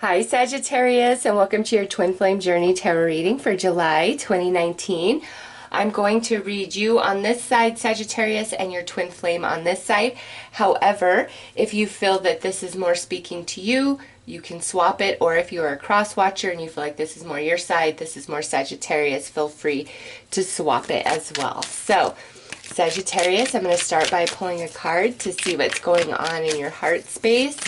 Hi Sagittarius, and welcome to your Twin Flame Journey Tarot reading for July 2019. I'm going to read you on this side, Sagittarius, and your Twin Flame on this side. However, if you feel that this is more speaking to you, you can swap it, or if you are a cross watcher and you feel like this is more your side, this is more Sagittarius, feel free to swap it as well. So, Sagittarius, I'm going to start by pulling a card to see what's going on in your heart space,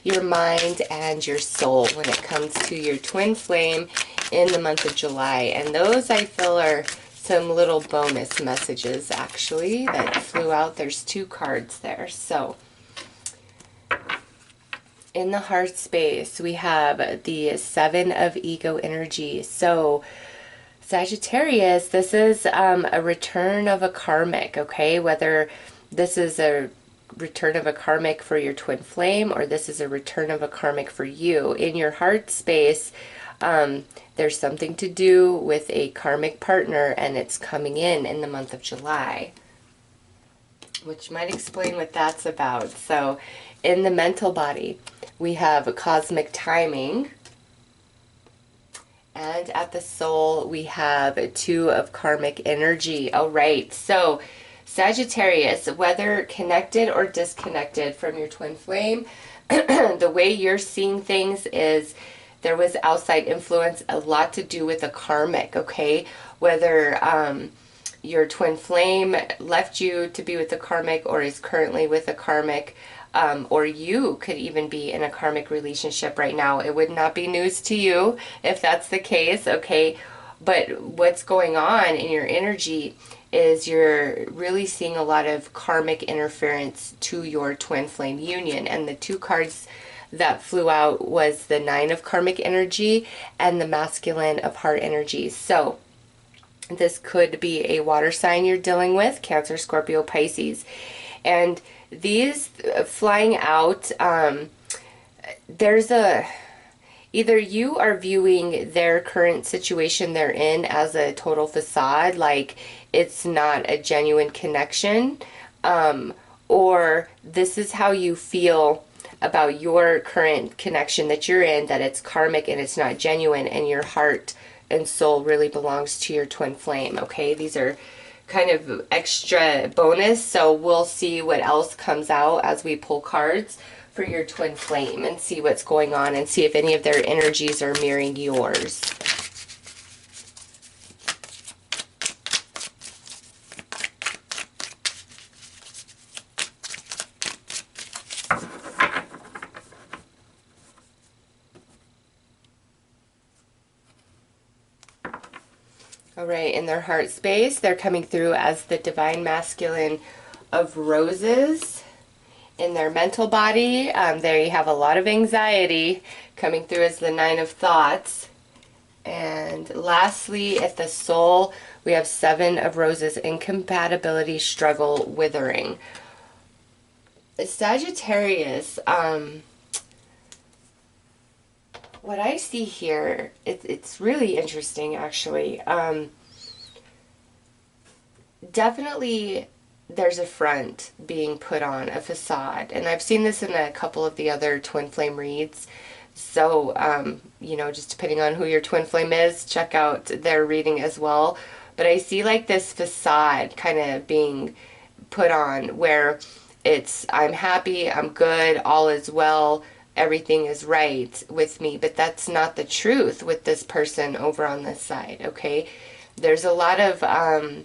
your mind, and your soul when it comes to your twin flame in the month of July. And those I feel are some little bonus messages actually that flew out. There's two cards there. So in the heart space, we have the Seven of Ego energy. So Sagittarius, this is a return of a karmic, okay? Whether this is a return of a karmic for your twin flame or this is a return of a karmic for you. In your heart space, there's something to do with a karmic partner, and it's coming in the month of July, which might explain what that's about. So in the mental body, we have cosmic timing. And at the soul, we have Two of karmic energy. All right, so Sagittarius, whether connected or disconnected from your twin flame, the way you're seeing things is there was outside influence, a lot to do with a karmic, okay? Whether your twin flame left you to be with a karmic or is currently with a karmic, or you could even be in a karmic relationship right now. It would not be news to you if that's the case, okay? But what's going on in your energy is you're really seeing a lot of karmic interference to your twin flame union. And the two cards that flew out was the Nine of karmic energy and the Masculine of heart energy. So this could be a water sign you're dealing with, Cancer, Scorpio, Pisces. And these flying out, there's either you are viewing their current situation they're in as a total facade, like it's not a genuine connection, or this is how you feel about your current connection that you're in, that it's karmic and it's not genuine, and your heart and soul really belongs to your twin flame, okay? These are kind of extra bonus, so we'll see what else comes out as we pull cards for your twin flame and see what's going on and see if any of their energies are mirroring yours. All right, in their heart space, they're coming through as the divine masculine of roses. In their mental body, there you have a lot of anxiety, coming through as the Nine of thoughts. And lastly, at the soul, we have Seven of roses, incompatibility, struggle, withering. Sagittarius, what I see here, it's really interesting actually. Definitely there's a front being put on, a facade. And I've seen this in a couple of the other twin flame reads. So, you know, just depending on who your twin flame is, check out their reading as well. But I see like this facade kind of being put on where it's, I'm happy, I'm good, all is well, everything is right with me. But that's not the truth with this person over on this side, okay? There's a lot of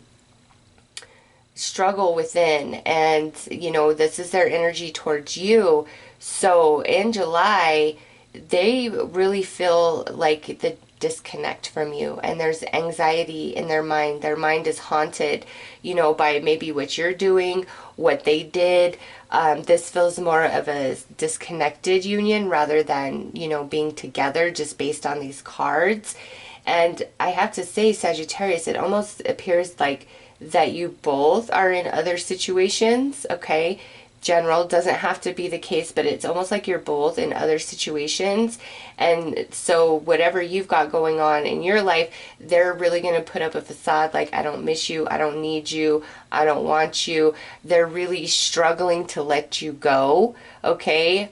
struggle within, and you know, this is their energy towards you. So in July, they really feel like the disconnect from you, and there's anxiety in their mind. Their mind is haunted, you know, by maybe what you're doing, what they did. This feels more of a disconnected union rather than, you know, being together, just based on these cards. And I have to say, Sagittarius, it almost appears like that you both are in other situations, okay? General doesn't have to be the case, but it's almost like you're both in other situations. And so whatever you've got going on in your life, they're really going to put up a facade like, I don't miss you, I don't need you, I don't want you. They're really struggling to let you go, okay?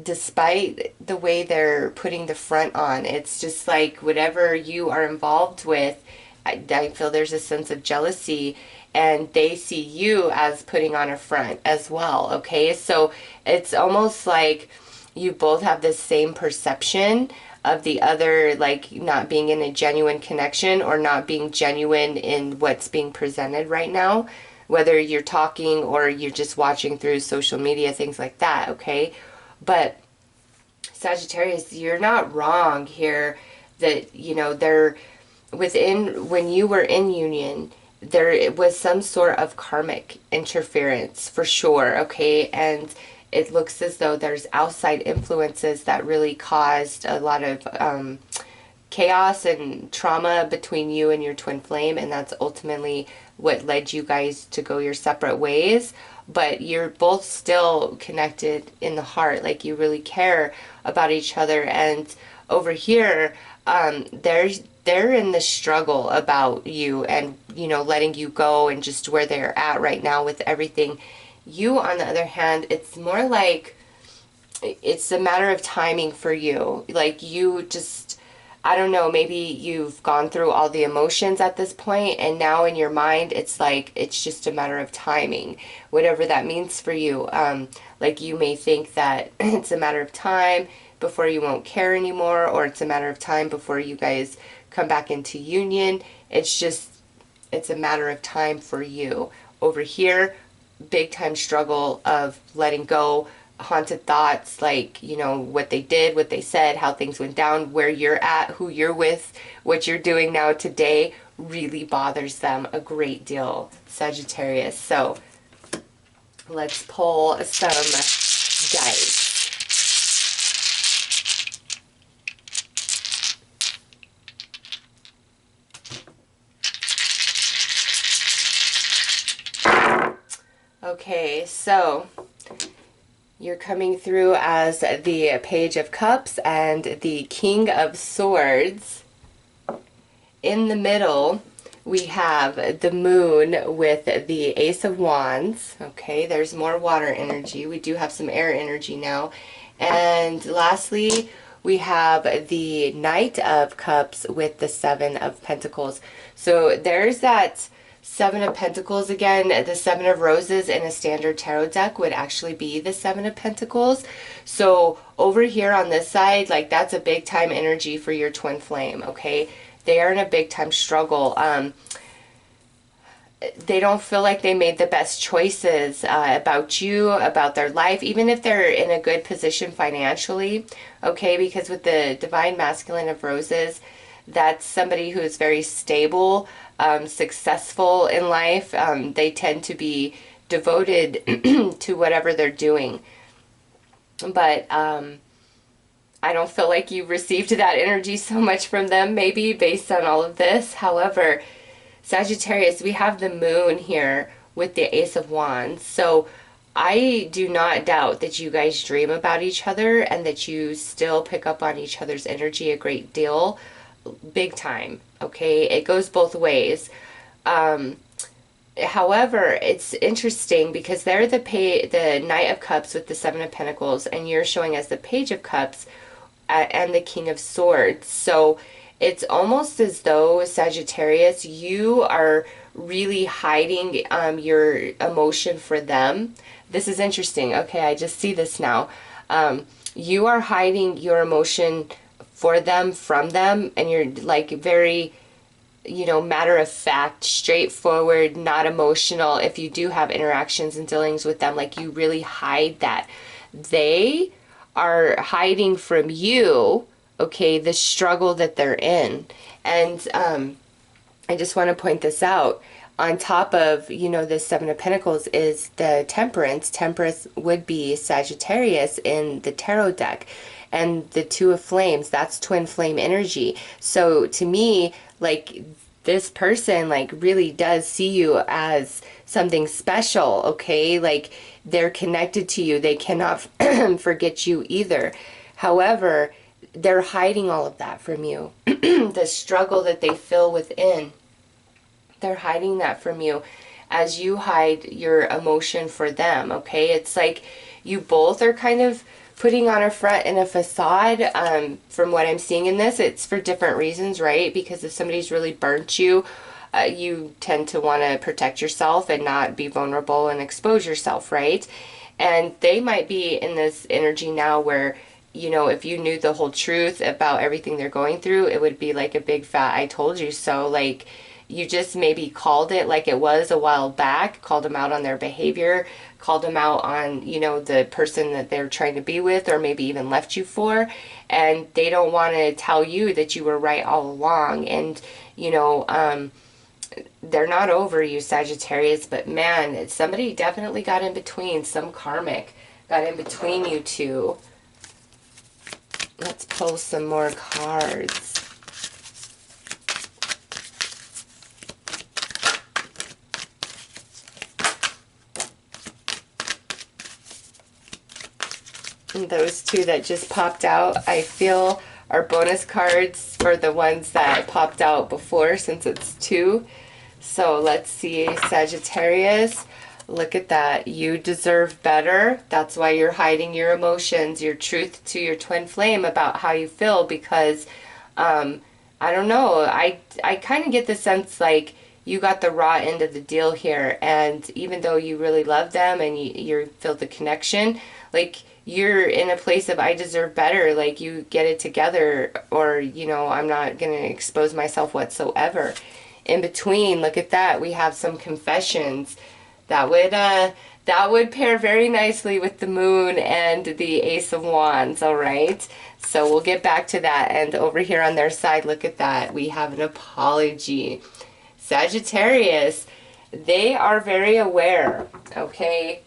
despite the way they're putting the front on, it's just like whatever you are involved with, I feel there's a sense of jealousy, and they see you as putting on a front as well, okay? So it's almost like you both have the same perception of the other, like not being in a genuine connection or not being genuine in what's being presented right now, whether you're talking or you're just watching through social media, things like that, okay? But Sagittarius, you're not wrong here that, you know, they're within, when you were in union, there was some sort of karmic interference for sure, okay? And it looks as though there's outside influences that really caused a lot of chaos and trauma between you and your twin flame, and that's ultimately what led you guys to go your separate ways. But you're both still connected in the heart, like you really care about each other. And over here, they're in the struggle about you and, you know, letting you go and just where they're at right now with everything. You, on the other hand, it's more like it's a matter of timing for you. Like you just, I don't know, maybe you've gone through all the emotions at this point, and now in your mind, it's like, it's just a matter of timing, whatever that means for you. Like you may think that it's a matter of time before you won't care anymore, or it's a matter of time before you guys come back into union. It's just, it's a matter of time for you. Over here, big time struggle of letting go, haunted thoughts, like, you know, what they did, what they said, how things went down, where you're at, who you're with, what you're doing now today really bothers them a great deal, Sagittarius. So let's pull some dice. Okay, so you're coming through as the Page of Cups and the King of Swords. In the middle, we have the Moon with the Ace of Wands. Okay, there's more water energy. We do have some air energy now. And lastly, we have the Knight of Cups with the Seven of Pentacles. So there's that Seven of Pentacles again. The Seven of Roses in a standard tarot deck would actually be the Seven of Pentacles. So over here on this side, like that's a big time energy for your twin flame, okay? They are in a big time struggle. They don't feel like they made the best choices about you, about their life, even if they're in a good position financially, okay? Because with the Divine Masculine of Roses, that's somebody who is very stable, successful in life. They tend to be devoted to whatever they're doing. But I don't feel like you received that energy so much from them, maybe, based on all of this. However, Sagittarius, we have the Moon here with the Ace of Wands. So I do not doubt that you guys dream about each other and that you still pick up on each other's energy a great deal. Big time, okay? It goes both ways. However, it's interesting because they're the Knight of Cups with the Seven of Pentacles, and you're showing as the Page of Cups and the King of Swords. So it's almost as though, Sagittarius, you are really hiding your emotion for them. This is interesting. Okay, I just see this now. You are hiding your emotion for them, from them, and you're like very, you know, matter of fact, straightforward, not emotional. If you do have interactions and dealings with them, like you really hide that. They are hiding from you, okay, the struggle that they're in. And I just want to point this out. On top of, you know, the Seven of Pentacles is the Temperance. Temperance would be Sagittarius in the tarot deck. And the Two of Flames, that's twin flame energy. So to me, like, this person, like, really does see you as something special, okay? Like, they're connected to you. They cannot forget you either. However, they're hiding all of that from you. The struggle that they feel within, they're hiding that from you as you hide your emotion for them, okay? It's like you both are kind of putting on a front and a facade. From what I'm seeing in this, it's for different reasons, right? Because if somebody's really burnt you, you tend to want to protect yourself and not be vulnerable and expose yourself, right? And they might be in this energy now where, you know, if you knew the whole truth about everything they're going through, it would be like a big fat I told you so. Like, you just maybe called it like it was a while back, called them out on their behavior, called them out on, you know, the person that they're trying to be with, or maybe even left you for, and they don't want to tell you that you were right all along. And, you know, they're not over you, Sagittarius, but man, somebody definitely got in between. Some karmic got in between you two. Let's pull some more cards. And those two that just popped out, I feel, are bonus cards for the ones that popped out before, since it's two. So let's see, Sagittarius. Look at that. You deserve better. That's why you're hiding your emotions, your truth to your twin flame about how you feel, because I don't know. I kind of get the sense like you got the raw end of the deal here, and even though you really love them and you feel the connection, like, you're in a place of I deserve better, like, you get it together, or, you know, I'm not going to expose myself whatsoever. In between, look at that, we have some confessions. That would pair very nicely with the moon and the Ace of Wands, all right? So we'll get back to that. And over here on their side, look at that, we have an apology. Sagittarius, they are very aware, okay,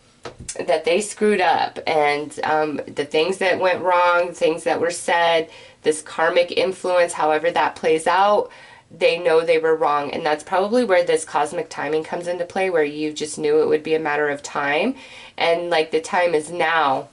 that they screwed up, and the things that went wrong, things that were said, this karmic influence, however that plays out, they know they were wrong. And that's probably where this cosmic timing comes into play, where you just knew it would be a matter of time, and like the time is now.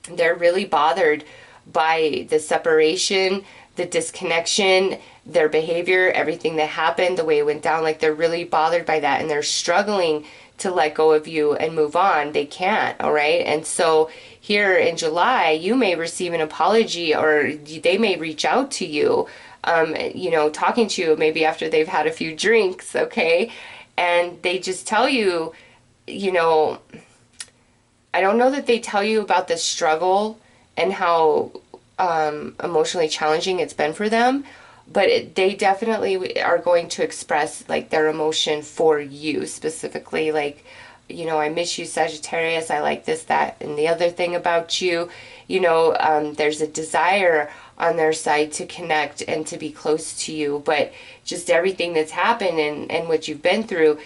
They're really bothered by the separation, the disconnection, their behavior, everything that happened, the way it went down. Like, they're really bothered by that, and they're struggling to let go of you and move on. They can't, all right? And so here in July, you may receive an apology, or they may reach out to you, you know, talking to you maybe after they've had a few drinks, okay? And they just tell you, you know, I don't know that they tell you about the struggle and how emotionally challenging it's been for them, but they definitely are going to express like their emotion for you specifically. Like, you know, I miss you, Sagittarius. I like this, that, and the other thing about you. You know, there's a desire on their side to connect and to be close to you, but just everything that's happened and what you've been through,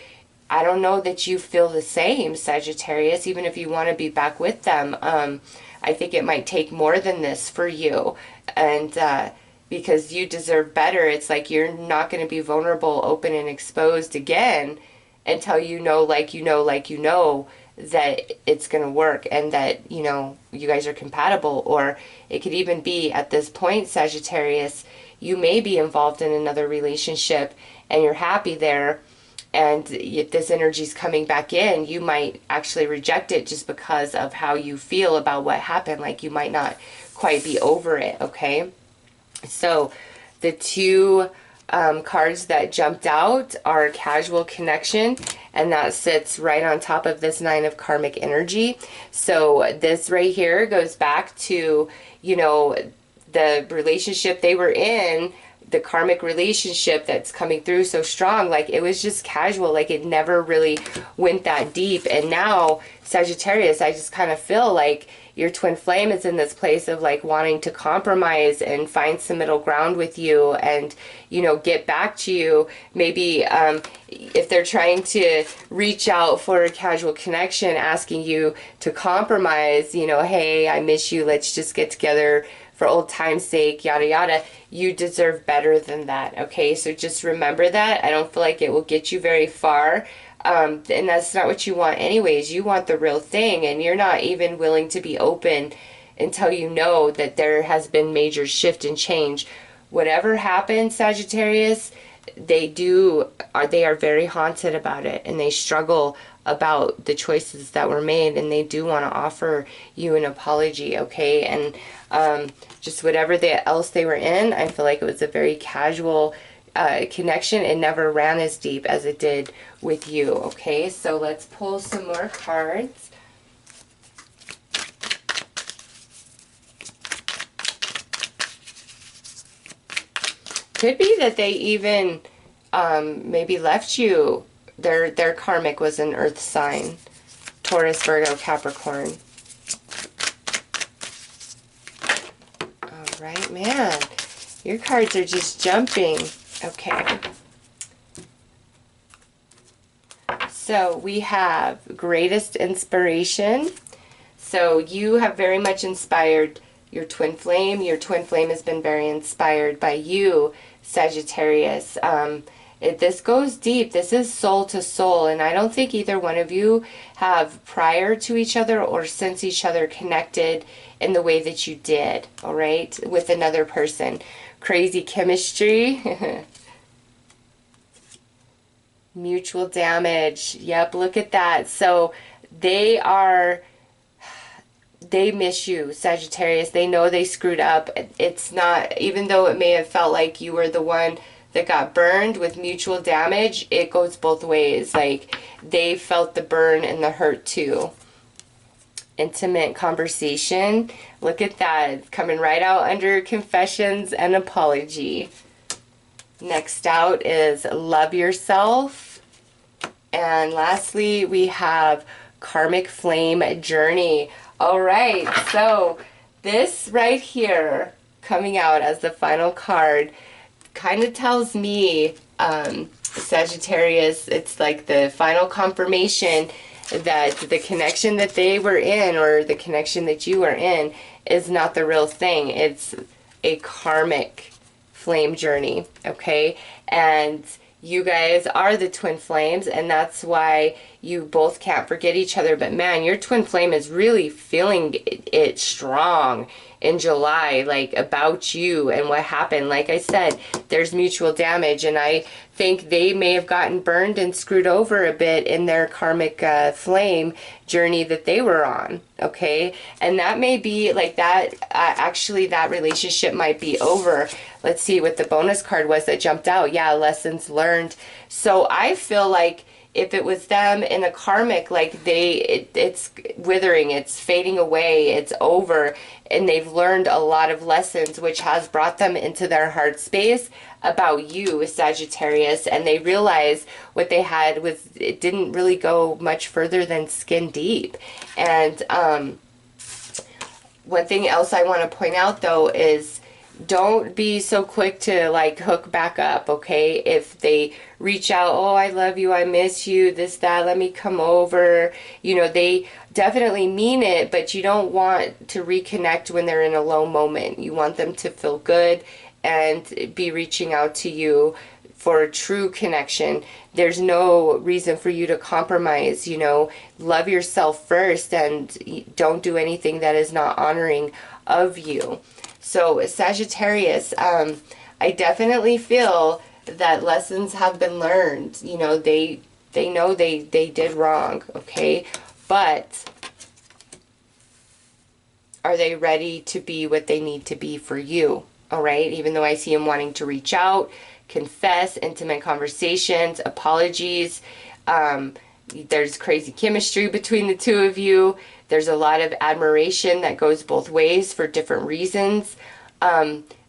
I don't know that you feel the same, Sagittarius, even if you want to be back with them. I think it might take more than this for you, and because you deserve better. It's like you're not going to be vulnerable, open, and exposed again until you know, that it's going to work, and that, you know, you guys are compatible. Or it could even be at this point, Sagittarius, you may be involved in another relationship and you're happy there, and if this energy's coming back in, you might actually reject it just because of how you feel about what happened. Like, you might not quite be over it, okay? So the two cards that jumped out are casual connection, and that sits right on top of this 9 of karmic energy. So this right here goes back to, you know, the relationship they were in, the karmic relationship that's coming through so strong. Like, it was just casual, like it never really went that deep. And now, Sagittarius, I just kind of feel like your twin flame is in this place of like wanting to compromise and find some middle ground with you, and, you know, get back to you. Maybe if they're trying to reach out for a casual connection, asking you to compromise, you know, hey, I miss you, let's just get together for old time's sake, yada yada. You deserve better than that, okay? So just remember that. I don't feel like it will get you very far. And that's not what you want anyways. You want the real thing, and you're not even willing to be open until you know that there has been major shift and change. Whatever happened, Sagittarius, they are very haunted about it, and they struggle about the choices that were made, and they do want to offer you an apology, okay? And just whatever else they were in, I feel like it was a very casual connection. It never ran as deep as it did with you, okay? So let's pull some more cards. Could be that they even maybe left you. Their karmic was an earth sign. Taurus, Virgo, Capricorn. All right, man. Your cards are just jumping. Okay. So we have greatest inspiration. So you have very much inspired your twin flame. Your twin flame has been very inspired by you, Sagittarius. This goes deep. This is soul to soul, and I don't think either one of you have, prior to each other or since each other, connected in the way that you did, all right, with another person. Crazy chemistry. Mutual damage. Yep, look at that. So they miss you, Sagittarius. They know they screwed up. It's not, even though it may have felt like you were the one that got burned with mutual damage, it goes both ways. Like, they felt the burn and the hurt too. Intimate conversation. Look at that. It's coming right out under confessions and apology. Next out is love yourself. And lastly, we have karmic flame journey. All right, so this right here coming out as the final card kind of tells me, Sagittarius, it's like the final confirmation that the connection that they were in, or the connection that you are in, is not the real thing. It's a karmic flame journey, okay? And you guys are the twin flames, and that's why you both can't forget each other. But man, your twin flame is really feeling it strong in July, like, about you and what happened. Like I said, there's mutual damage, and I think they may have gotten burned and screwed over a bit in their karmic flame journey that they were on, okay? And that may be like that, actually that relationship might be over. Let's see what the bonus card was that jumped out. Yeah, lessons learned. So I feel like if it was them in a karmic, like it's withering, it's fading away, it's over, and they've learned a lot of lessons, which has brought them into their heart space about you, Sagittarius, and they realize what they had was, it didn't really go much further than skin deep. And one thing else I want to point out, though, is don't be so quick to, like, hook back up, okay? If they reach out, oh, I love you, I miss you, this, that, let me come over. You know, they definitely mean it, but you don't want to reconnect when they're in a low moment. You want them to feel good and be reaching out to you for a true connection. There's no reason for you to compromise, you know. Love yourself first, and don't do anything that is not honoring of you. So Sagittarius, I definitely feel that lessons have been learned. You know, they know they did wrong, okay? But are they ready to be what they need to be for you? All right? Even though I see them wanting to reach out, confess, intimate conversations, apologies. There's crazy chemistry between the two of you. There's a lot of admiration that goes both ways for different reasons.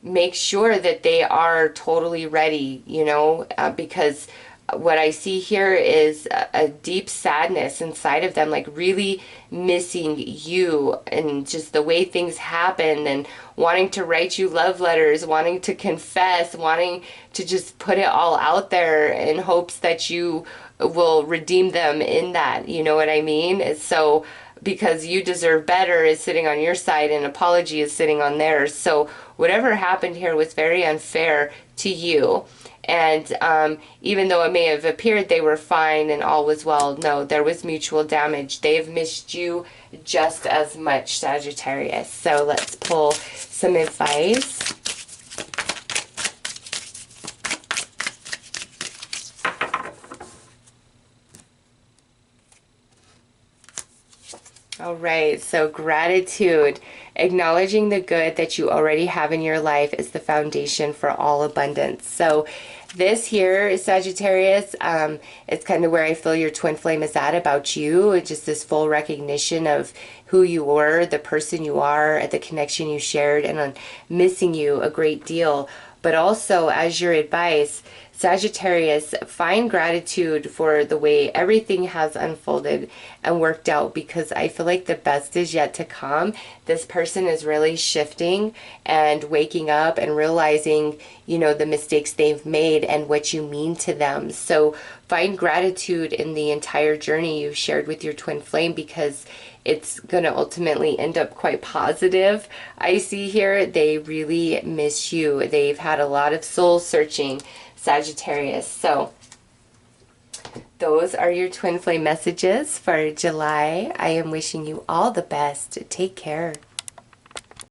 Make sure that they are totally ready, you know, because what I see here is a deep sadness inside of them, like really missing you and just the way things happen, and wanting to write you love letters, wanting to confess, wanting to just put it all out there in hopes that you will redeem them in that, you know what I mean? So, because you deserve better is sitting on your side and apology is sitting on theirs. So whatever happened here was very unfair to you. And even though it may have appeared they were fine and all was well, no, there was mutual damage. They have missed you just as much, Sagittarius. So let's pull some advice. All right, so gratitude, acknowledging the good that you already have in your life is the foundation for all abundance. So this here, Sagittarius, it's kind of where I feel your twin flame is at about you. It's just this full recognition of who you were, the person you are, the connection you shared, and on missing you a great deal. But also, as your advice, Sagittarius, find gratitude for the way everything has unfolded and worked out, because I feel like the best is yet to come. This person is really shifting and waking up and realizing, you know, the mistakes they've made and what you mean to them. So find gratitude in the entire journey you've shared with your twin flame, because it's going to ultimately end up quite positive. I see here they really miss you. They've had a lot of soul searching, Sagittarius. So those are your twin flame messages for July. I am wishing you all the best. Take care.